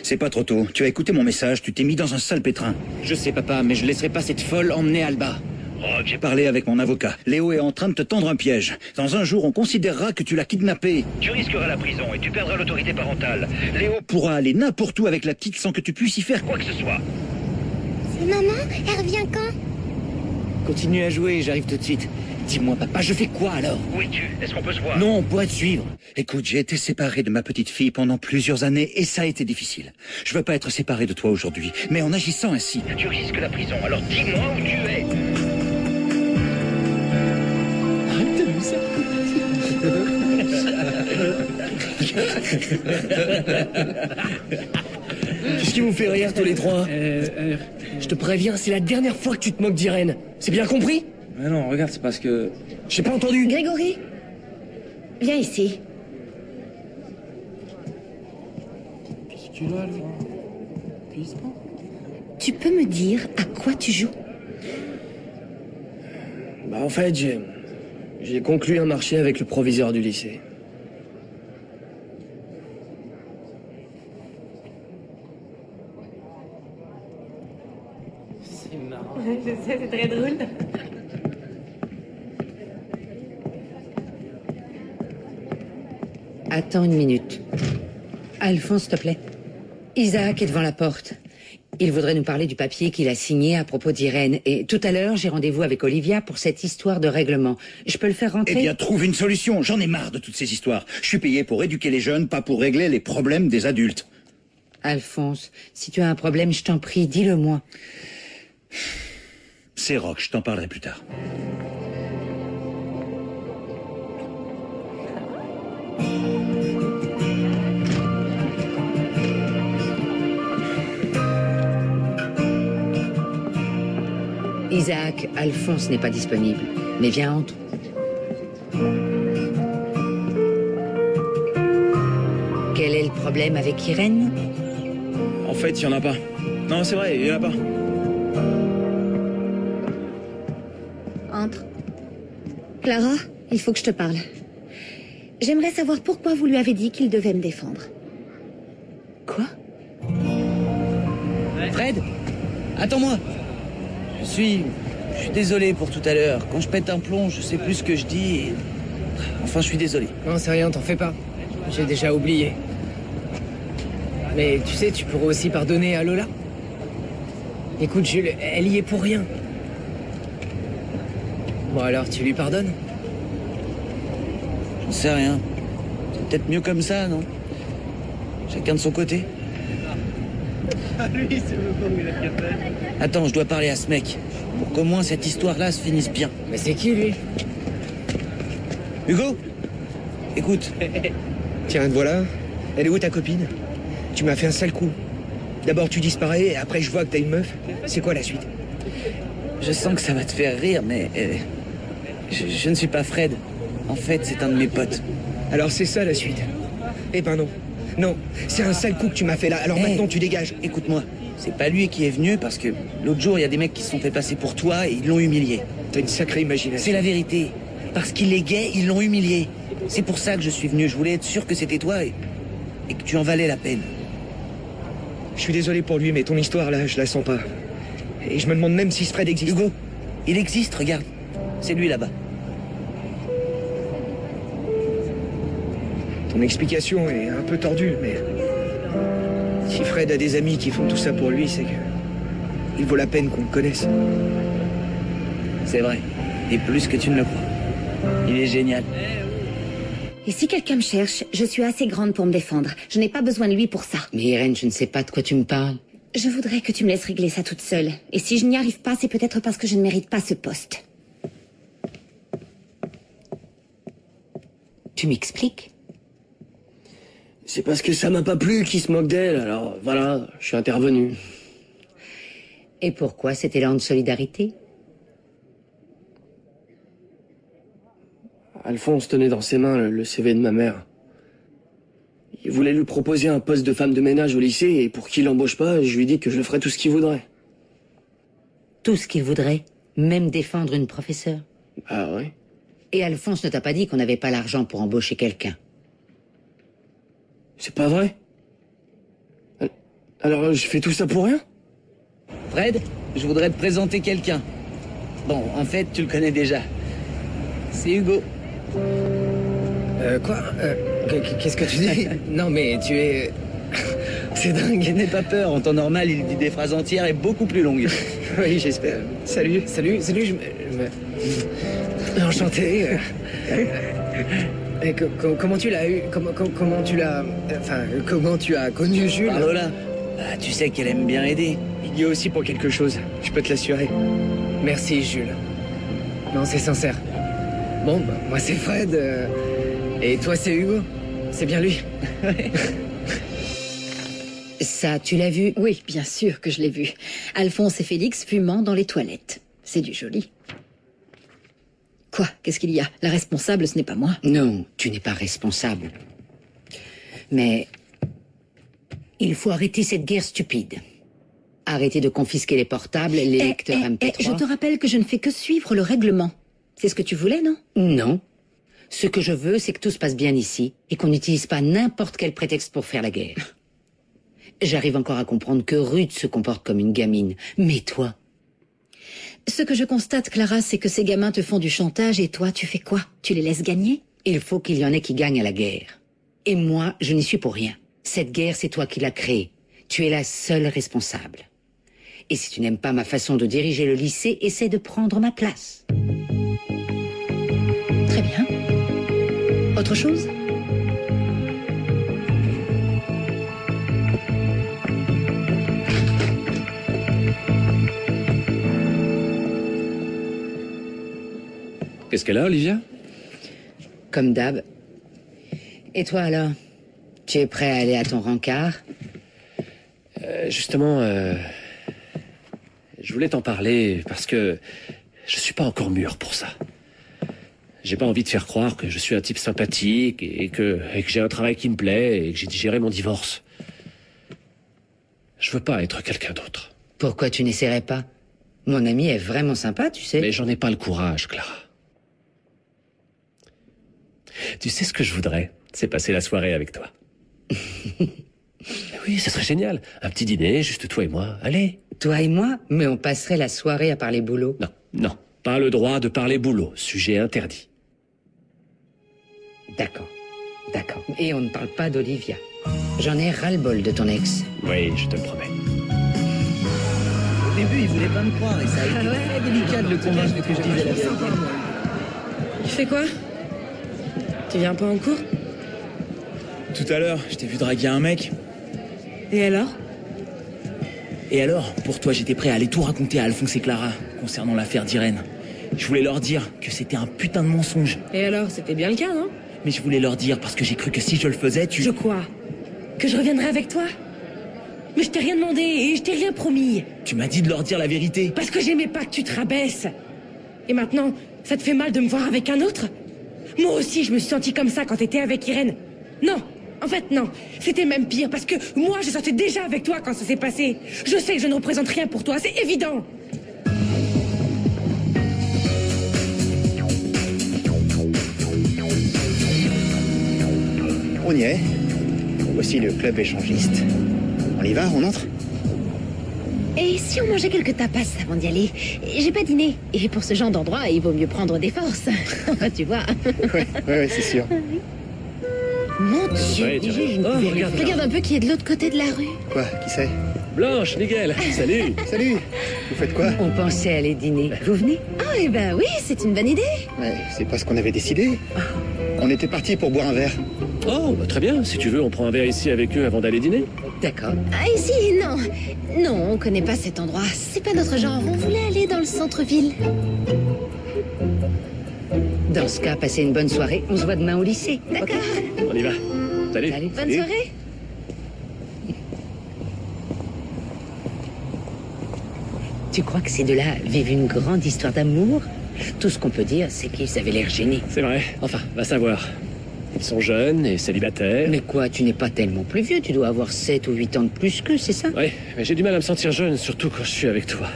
C'est pas trop tôt. Tu as écouté mon message, tu t'es mis dans un sale pétrin. Je sais, papa, mais je laisserai pas cette folle emmener Alba. Rock, j'ai parlé avec mon avocat. Léo est en train de te tendre un piège. Dans un jour, on considérera que tu l'as kidnappé. Tu risqueras la prison et tu perdras l'autorité parentale. Léo pourra aller n'importe où avec la petite sans que tu puisses y faire quoi que ce soit. C'est maman? Elle revient quand? Continue à jouer, j'arrive tout de suite. Dis-moi, papa, je fais quoi alors? Où es-tu? Est-ce qu'on peut se voir? Non, on pourrait te suivre. Écoute, j'ai été séparé de ma petite fille pendant plusieurs années et ça a été difficile. Je veux pas être séparé de toi aujourd'hui, mais en agissant ainsi, tu risques la prison. Alors dis-moi où tu es. Arrête de ça. Qu'est-ce qui vous fait rire tous les trois? Je te préviens, c'est la dernière fois que tu te moques d'Irène. C'est bien compris? Mais non, regarde, c'est parce que... J'ai pas entendu. Grégory, viens ici. Qu'est-ce qu'il a, lui? Tu peux me dire à quoi tu joues? Bah en fait, j'ai conclu un marché avec le proviseur du lycée. C'est marrant. Je sais, c'est très drôle. Attends une minute. Alphonse, s'il te plaît. Isaac est devant la porte. Il voudrait nous parler du papier qu'il a signé à propos d'Irène. Et tout à l'heure, j'ai rendez-vous avec Olivia pour cette histoire de règlement. Je peux le faire rentrer? Eh bien, trouve une solution. J'en ai marre de toutes ces histoires. Je suis payé pour éduquer les jeunes, pas pour régler les problèmes des adultes. Alphonse, si tu as un problème, je t'en prie, dis-le-moi. C'est Rock, je t'en parlerai plus tard. Isaac, Alphonse n'est pas disponible. Mais viens, entre. Quel est le problème avec Irène? En fait, il y en a pas. Non, c'est vrai, il y en a pas. Entre. Clara, il faut que je te parle. J'aimerais savoir pourquoi vous lui avez dit qu'il devait me défendre. Quoi? Fred, attends-moi. Je suis désolé pour tout à l'heure. Quand je pète un plomb, je sais plus ce que je dis et... Enfin, je suis désolé. Non, c'est rien, t'en fais pas. J'ai déjà oublié. Mais tu sais, tu pourrais aussi pardonner à Lola. Écoute, Jules, elle y est pour rien. Bon, alors, tu lui pardonnes? J'en sais rien. C'est peut-être mieux comme ça, non? Chacun de son côté. Lui, c'est le moment où il a capté. Attends, je dois parler à ce mec. Pour qu'au moins cette histoire-là se finisse bien. Mais c'est qui, lui? Hugo? Écoute. Tiens, te voilà. Elle est où ta copine? Tu m'as fait un sale coup. D'abord tu disparais, et après je vois que t'as une meuf. C'est quoi la suite? Je sens que ça va te faire rire, mais... Je ne suis pas Fred. En fait, c'est un de mes potes. Alors c'est ça la suite. Eh ben non. Non, c'est un sale coup que tu m'as fait là, alors maintenant tu dégages. Écoute-moi, c'est pas lui qui est venu parce que l'autre jour, il y a des mecs qui se sont fait passer pour toi et ils l'ont humilié. T'as une sacrée imagination. C'est la vérité. Parce qu'il est gay, ils l'ont humilié. C'est pour ça que je suis venu. Je voulais être sûr que c'était toi et que tu en valais la peine. Je suis désolé pour lui, mais ton histoire là, je la sens pas. Et je me demande même si ce Fred existe. Hugo, il existe, regarde. C'est lui là-bas. Ton explication est un peu tordue, mais... Si Fred a des amis qui font tout ça pour lui, c'est que... il vaut la peine qu'on le connaisse. C'est vrai. Et plus que tu ne le crois. Il est génial. Et si quelqu'un me cherche, je suis assez grande pour me défendre. Je n'ai pas besoin de lui pour ça. Mais Irène, je ne sais pas de quoi tu me parles. Je voudrais que tu me laisses régler ça toute seule. Et si je n'y arrive pas, c'est peut-être parce que je ne mérite pas ce poste. Tu m'expliques? C'est parce que ça m'a pas plu qu'il se moque d'elle, alors voilà, je suis intervenu. Et pourquoi cet élan de solidarité? Alphonse tenait dans ses mains le CV de ma mère. Il voulait lui proposer un poste de femme de ménage au lycée et pour qu'il l'embauche pas, je lui ai dit que je ferais tout ce qu'il voudrait. Tout ce qu'il voudrait? Même défendre une professeure? Ah oui. Et Alphonse ne t'a pas dit qu'on n'avait pas l'argent pour embaucher quelqu'un? C'est pas vrai? Alors je fais tout ça pour rien? Fred, je voudrais te présenter quelqu'un. Bon, en fait, tu le connais déjà. C'est Hugo. Quoi? Qu'est-ce que tu dis? Non mais tu es... C'est dingue. N'aie pas peur, en temps normal, il dit des phrases entières et beaucoup plus longues. Oui, j'espère. Salut, Enchanté. Et comment tu l'as eu? Comment tu l'as... Enfin, comment tu as connu Jules? Ah, Lola, bah, tu sais qu'elle aime bien aider. Il y a aussi pour quelque chose, je peux te l'assurer. Merci, Jules. Non, c'est sincère. Bon, bah, moi c'est Fred, et toi c'est Hugo. C'est bien lui. Ça, tu l'as vu? Oui, bien sûr que je l'ai vu. Alphonse et Félix fumant dans les toilettes. C'est du joli. Quoi? Qu'est-ce qu'il y a? La responsable, ce n'est pas moi. Non, tu n'es pas responsable. Mais il faut arrêter cette guerre stupide. Arrêter de confisquer les portables, les lecteurs MP3. Je te rappelle que je ne fais que suivre le règlement. C'est ce que tu voulais, non? Non. Ce que je veux, c'est que tout se passe bien ici et qu'on n'utilise pas n'importe quel prétexte pour faire la guerre. J'arrive encore à comprendre que Ruth se comporte comme une gamine. Mais toi? Ce que je constate, Clara, c'est que ces gamins te font du chantage et toi, tu fais quoi? Tu les laisses gagner? Il faut qu'il y en ait qui gagnent à la guerre. Et moi, je n'y suis pour rien. Cette guerre, c'est toi qui l'as créée. Tu es la seule responsable. Et si tu n'aimes pas ma façon de diriger le lycée, essaie de prendre ma place. Très bien. Autre chose? Qu'est-ce qu'elle a, Olivia? Comme d'hab. Et toi alors? Tu es prêt à aller à ton rencard? Justement, je voulais t'en parler parce que je suis pas encore mûr pour ça. J'ai pas envie de faire croire que je suis un type sympathique et que j'ai un travail qui me plaît et que j'ai digéré mon divorce. Je veux pas être quelqu'un d'autre. Pourquoi tu n'essaierais pas? Mon ami est vraiment sympa, tu sais. Mais j'en ai pas le courage, Clara. Tu sais ce que je voudrais? C'est passer la soirée avec toi. Oui, ce serait génial. Un petit dîner, juste toi et moi. Allez. Toi et moi? Mais on passerait la soirée à parler boulot. Non, non. Pas le droit de parler boulot. Sujet interdit. D'accord. D'accord. Et on ne parle pas d'Olivia. J'en ai ras-le-bol de ton ex. Oui, je te le promets. Au début, il voulait pas me croire et ça a été très délicat de le convaincre que je disais la vérité. Tu fais quoi? Tu viens pas en cours? Tout à l'heure, je t'ai vu draguer un mec. Et alors? Et alors, pour toi, j'étais prêt à aller tout raconter à Alphonse et Clara concernant l'affaire d'Irène. Je voulais leur dire que c'était un putain de mensonge. Et alors, c'était bien le cas, non? Mais je voulais leur dire parce que j'ai cru que si je le faisais, Je quoi? Que je reviendrais avec toi? Mais je t'ai rien demandé et je t'ai rien promis. Tu m'as dit de leur dire la vérité. Parce que j'aimais pas que tu te rabaisses. Et maintenant, Ça te fait mal de me voir avec un autre? Moi aussi, je me suis sentie comme ça quand t'étais avec Irène. Non, en fait, non. C'était même pire, parce que moi, je sortais déjà avec toi quand ça s'est passé. Je sais que je ne représente rien pour toi, c'est évident. On y est. Voici le club échangiste. On y va, on entre? Et si on mangeait quelques tapas avant d'y aller? J'ai pas dîné. Et pour ce genre d'endroit, il vaut mieux prendre des forces. Enfin, tu vois. Ouais, c'est sûr. Mon Dieu, Ouais, déjà, tiens. je ne Oh, pouvais regarde, Regarde un peu qui est de l'autre côté de la rue. Quoi? Qui c'est? Blanche, Miguel, salut. Salut. Vous faites quoi? On pensait aller dîner. Vous venez? Ah, eh ben oui, c'est une bonne idée. Ouais, c'est pas ce qu'on avait décidé. On était partis pour boire un verre. Oh, bah, très bien. Si tu veux, on prend un verre ici avec eux avant d'aller dîner. D'accord. Ah, ici, non. Non, on connaît pas cet endroit. C'est pas notre genre. On voulait aller dans le centre-ville. Dans ce cas, passez une bonne soirée. On se voit demain au lycée. D'accord. On y va. Salut. Bonne soirée. Tu crois que ces deux-là vivent une grande histoire d'amour? Tout ce qu'on peut dire, c'est qu'ils avaient l'air gênés. C'est vrai. Enfin, va savoir. Ils sont jeunes et célibataires. Mais quoi, tu n'es pas tellement plus vieux. Tu dois avoir 7 ou 8 ans de plus qu'eux, c'est ça? Ouais, mais j'ai du mal à me sentir jeune, surtout quand je suis avec toi.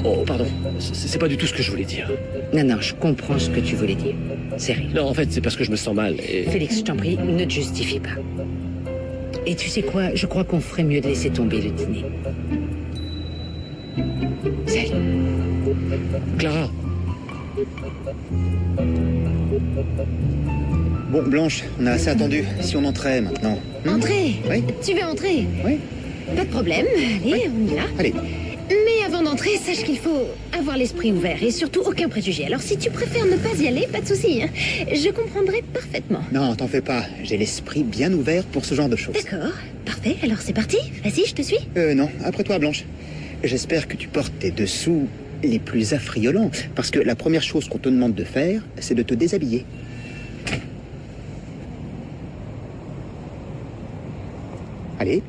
Oh, pardon. C'est pas du tout ce que je voulais dire. Non, je comprends ce que tu voulais dire. C'est rien. Non, en fait, c'est parce que je me sens mal et... Félix, je t'en prie, ne te justifie pas. Et tu sais quoi? Je crois qu'on ferait mieux de laisser tomber le dîner. Salut. Clara. Bon, Blanche, on a assez attendu. Si on entrait maintenant. Entrer. Oui. Tu veux entrer? Oui. Pas de problème. Allez, on y va. Allez. Mais avant d'entrer, sache qu'il faut avoir l'esprit ouvert et surtout aucun préjugé. Alors si tu préfères ne pas y aller, pas de souci. Hein. Je comprendrai parfaitement. Non, t'en fais pas. J'ai l'esprit bien ouvert pour ce genre de choses. D'accord. Parfait. Alors c'est parti. Vas-y, je te suis. Non, après toi, Blanche. J'espère que tu portes tes dessous les plus affriolants, parce que la première chose qu'on te demande de faire, c'est de te déshabiller. Allez.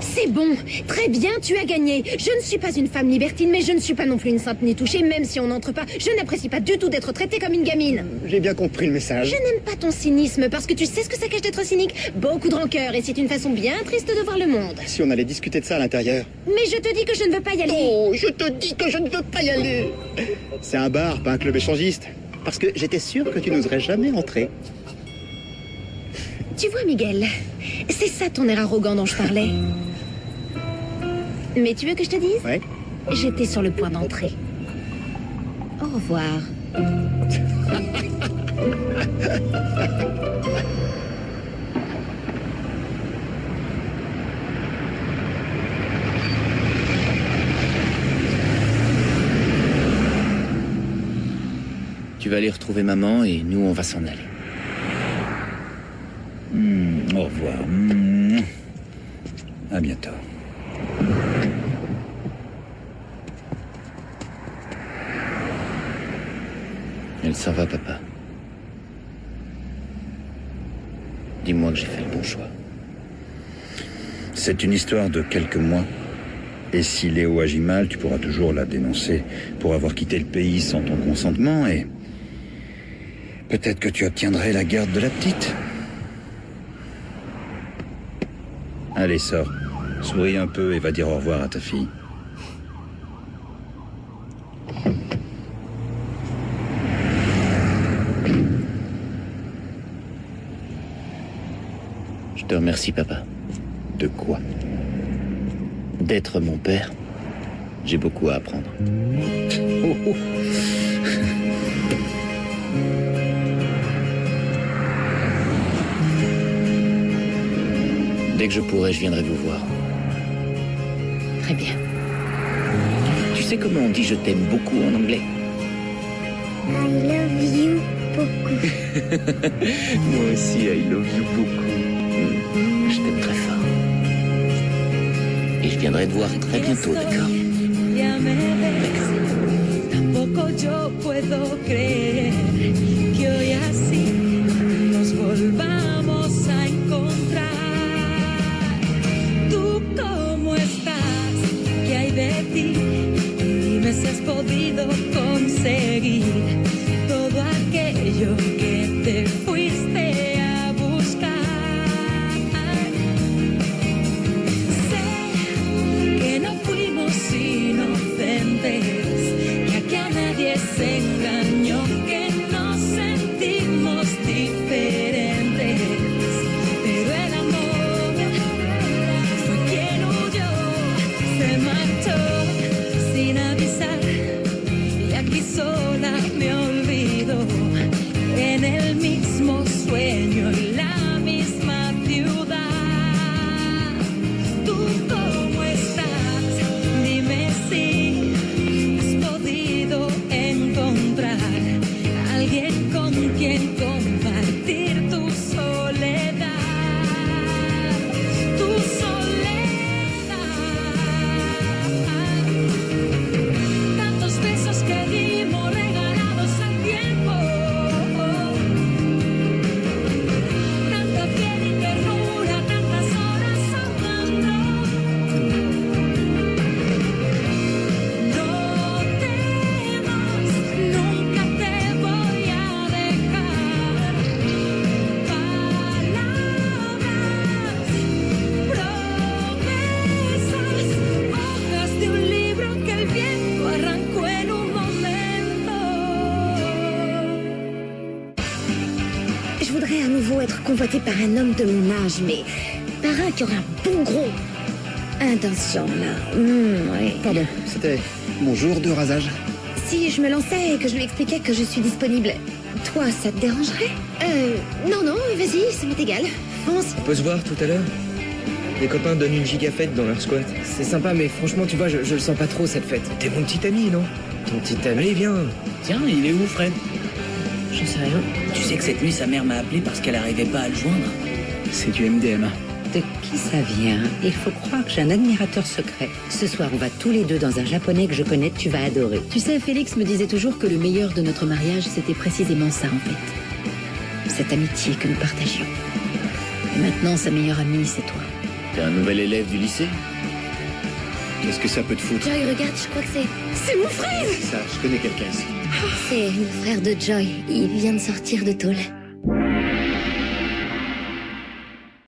C'est bon. Très bien, tu as gagné. Je ne suis pas une femme libertine, mais je ne suis pas non plus une sainte ni touchée, même si on n'entre pas. Je n'apprécie pas du tout d'être traitée comme une gamine. J'ai bien compris le message. Je n'aime pas ton cynisme, parce que tu sais ce que ça cache d'être cynique. Beaucoup de rancœur, et c'est une façon bien triste de voir le monde. Si on allait discuter de ça à l'intérieur. Mais je te dis que je ne veux pas y aller. Oh, je te dis que je ne veux pas y aller. C'est un bar, pas un club échangiste. Parce que j'étais sûr que tu n'oserais jamais entrer. Tu vois, Miguel, c'est ça ton air arrogant dont je parlais. Mais tu veux que je te dise? Ouais. J'étais sur le point d'entrer. Au revoir. Tu vas aller retrouver maman et nous, on va s'en aller. Au revoir. À bientôt. Elle s'en va, papa. Dis-moi que j'ai fait le bon choix. C'est une histoire de quelques mois. Et si Léo agit mal, tu pourras toujours la dénoncer pour avoir quitté le pays sans ton consentement et... peut-être que tu obtiendrais la garde de la petite. Allez, sors. Souris un peu et va dire au revoir à ta fille. Je te remercie, papa. De quoi? D'être mon père. J'ai beaucoup à apprendre. Dès que je pourrai, je viendrai vous voir. Très bien. Tu sais comment on dit je t'aime beaucoup en anglais? I love you beaucoup. Moi aussi, I love you beaucoup. Je t'aime très fort. Et je viendrai te voir très bientôt, d'accord? Tampoco yo puedo creer que hoy así nos volvamos a encontrar. ¿Tú cómo estás? ¿Qué hay de ti? podido conseguir todo aquello que te fuiste a buscar. Sé que no fuimos inocentes, que aquí a nadie se engañó, que nos sentimos diferentes, pero el amor fue quien huyó, se marchó sin avisar y aquí sola me olvido, en el mismo sueño, en la misma ciudad. ¿Tú cómo estás? Dime si has podido encontrar a alguien con quien compartir tu soledad. Tu soledad. Tantos besos que dimos regalados al tiempo, tanta piel y ternura, tantas horas hablando. No temas, nunca te voy a dejar. Palabras, promesas, hojas de un libro que el viento arrancó en un momento. Je voudrais à nouveau être convoitée par un homme de mon âge, mais par un qui aurait un bon gros. Attention, là. Ouais. Pardon, c'était mon jour de rasage. Si je me lançais et que je lui expliquais que je suis disponible, toi, ça te dérangerait? Non, non, vas-y, ça m'est égal. Fonce. On peut se voir tout à l'heure? Les copains donnent une giga fête dans leur squat. C'est sympa, mais franchement, tu vois, je le sens pas trop cette fête. T'es mon petit ami, non? Ton petit ami. Allez, viens. Tiens, il est où, Fred? J'en sais rien. Tu sais que cette nuit, sa mère m'a appelé parce qu'elle arrivait pas à le joindre. C'est du MDMA. De qui ça vient? Il faut croire que j'ai un admirateur secret. Ce soir, on va tous les deux dans un japonais que je connais, tu vas adorer. Tu sais, Félix me disait toujours que le meilleur de notre mariage, c'était précisément ça, en fait. Cette amitié que nous partagions. Et maintenant, sa meilleure amie, c'est toi. T'es un nouvel élève du lycée? Qu'est-ce que ça peut te foutre? Joy, regarde, je crois que c'est... C'est mon frère! Ça, je connais quelqu'un ici. C'est le frère de Joy. Il vient de sortir de tôle.